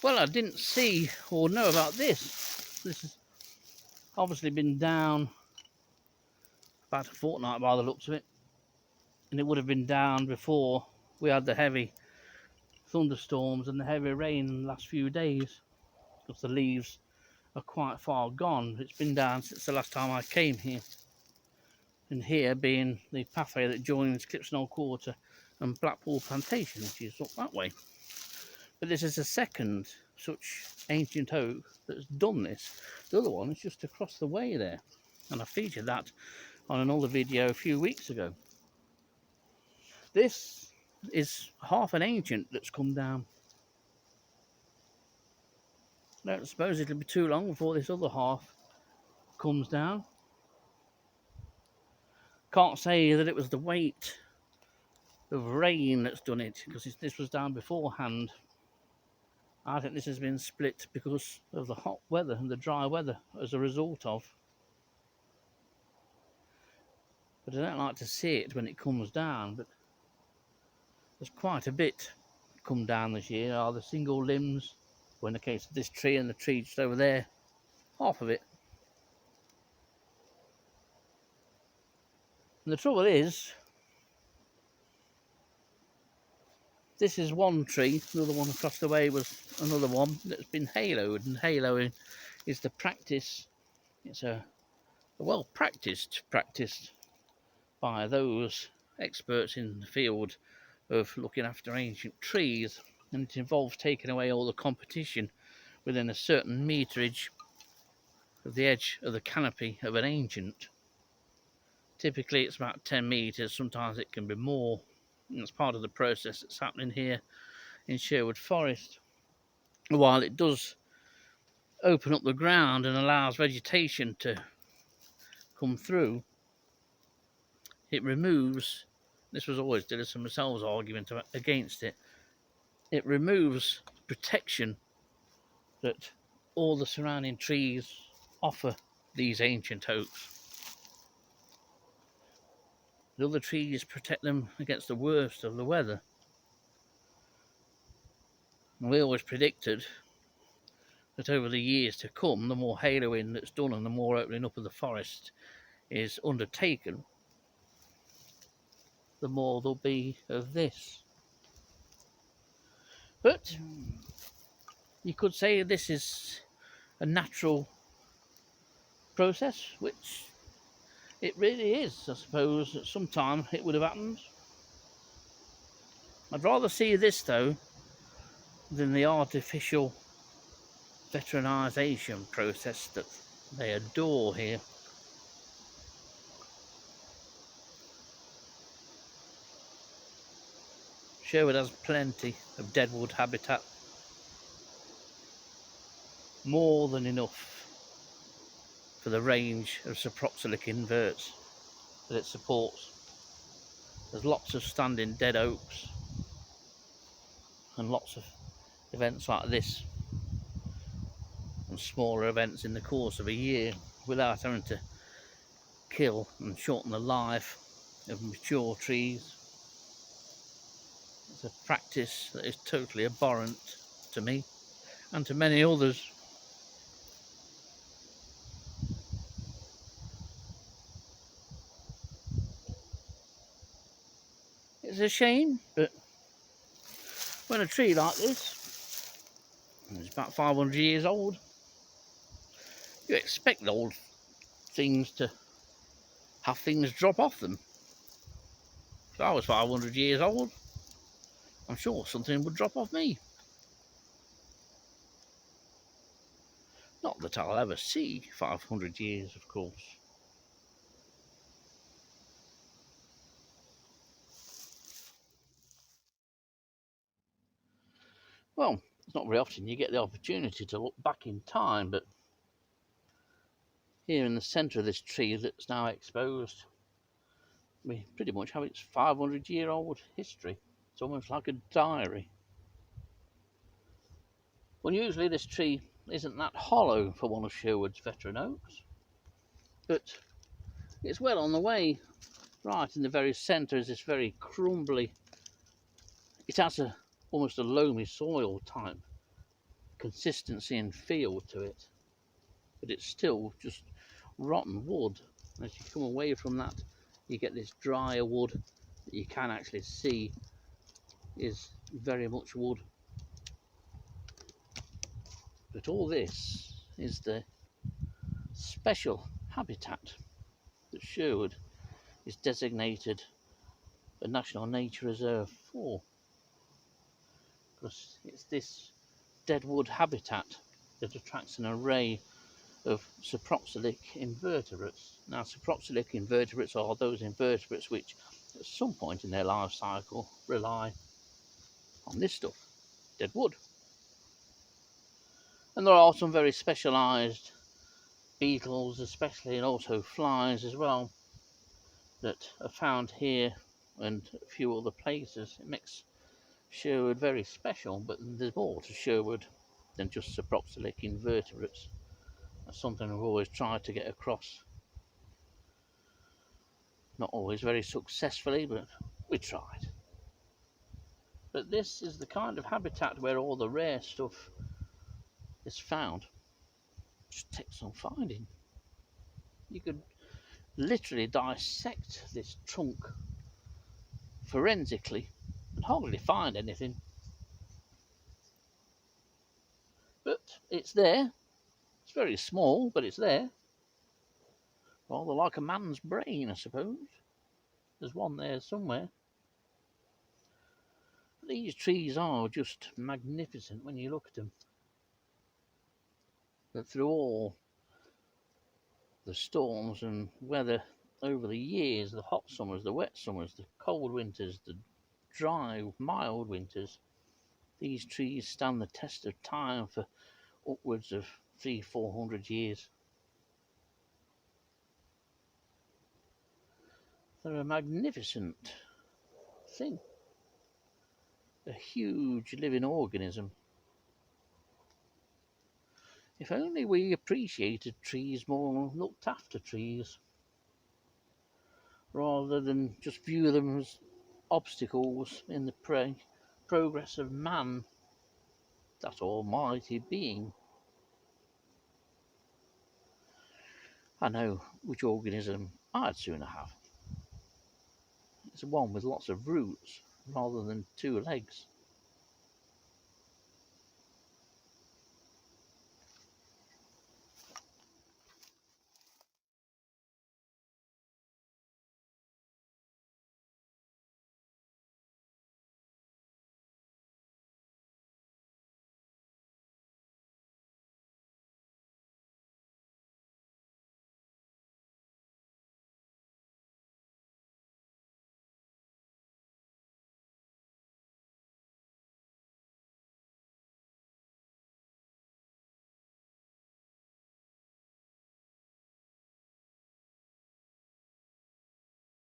Well, I didn't see or know about this. This has obviously been down about a fortnight by the looks of it. And it would have been down before we had the heavy thunderstorms and the heavy rain in the last few days, because the leaves are quite far gone. It's been down since the last time I came here. And here being the pathway that joins Clipsnell Quarter and Blackpool Plantation, which is up that way. But this is the second such ancient oak that's done this. The other one is just across the way there, and I featured that on another video a few weeks ago. This is half an ancient that's come down. I don't suppose it'll be too long before this other half comes down. Can't say that it was the weight of rain that's done it, because this was down beforehand. I think this has been split because of the hot weather and the dry weather as a result of. But I don't like to see it when it comes down, but there's quite a bit come down this year. Are the single limbs, or in the case of this tree and the tree just over there, half of it. And the trouble is, this is one tree, the other one across the way was another one that's been haloed, and haloing is the practice. It's a well practiced practice by those experts in the field of looking after ancient trees, and it involves taking away all the competition within a certain meterage of the edge of the canopy of an ancient. Typically it's about 10 meters, sometimes it can be more, and it's part of the process that's happening here in Sherwood Forest. While it does open up the ground and allows vegetation to come through, it removes, this was always Dillis and myself's argument against it, it removes protection that all the surrounding trees offer these ancient oaks. The other trees protect them against the worst of the weather. And we always predicted that over the years to come, the more haloing that's done and the more opening up of the forest is undertaken, the more there'll be of this. But you could say this is a natural process, which it really is. I suppose at some time it would have happened. I'd rather see this though than the artificial veteranization process that they adore here. Sherwood has plenty of deadwood habitat, more than enough for the range of saproxylic inverts that it supports. There's lots of standing dead oaks and lots of events like this and smaller events in the course of a year without having to kill and shorten the life of mature trees. It's a practice that is totally abhorrent to me and to many others. It's a shame, but when a tree like this is about 500 years old, you expect old things to have things drop off them. If I was 500 years old, I'm sure something would drop off me. Not that I'll ever see 500 years, of course. Well, it's not very often you get the opportunity to look back in time, but here in the centre of this tree that's now exposed, we pretty much have its 500-year-old history. It's almost like a diary. Unusually, this tree isn't that hollow for one of Sherwood's veteran oaks, but it's well on the way. Right in the very centre is this very crumbly, it has almost a loamy soil type consistency and feel to it, but it's still just rotten wood. As you come away from that, you get this drier wood that you can actually see is very much wood. But all this is the special habitat that Sherwood is designated a National Nature Reserve for, because it's this deadwood habitat that attracts an array of saproxylic invertebrates. Now, saproxylic invertebrates are those invertebrates which at some point in their life cycle rely on this stuff, dead wood. And there are some very specialised beetles especially, and also flies as well, that are found here and a few other places. It makes Sherwood very special, but there's more to Sherwood than just saproxylic invertebrates. That's something we've always tried to get across. Not always very successfully, but we tried. But this is the kind of habitat where all the rare stuff is found. Just takes some finding. You could literally dissect this trunk forensically and hardly find anything. But it's there. It's very small, but it's there. Rather like a man's brain, I suppose. There's one there somewhere. These trees are just magnificent when you look at them. But through all the storms and weather over the years, the hot summers, the wet summers, the cold winters, the dry, mild winters, these trees stand the test of time for upwards of 300–400 years. They're a magnificent thing, a huge living organism. If only we appreciated trees more, looked after trees, rather than just view them as obstacles in the progress of man, that almighty being. I know which organism I'd sooner have. It's one with lots of roots rather than 2 legs.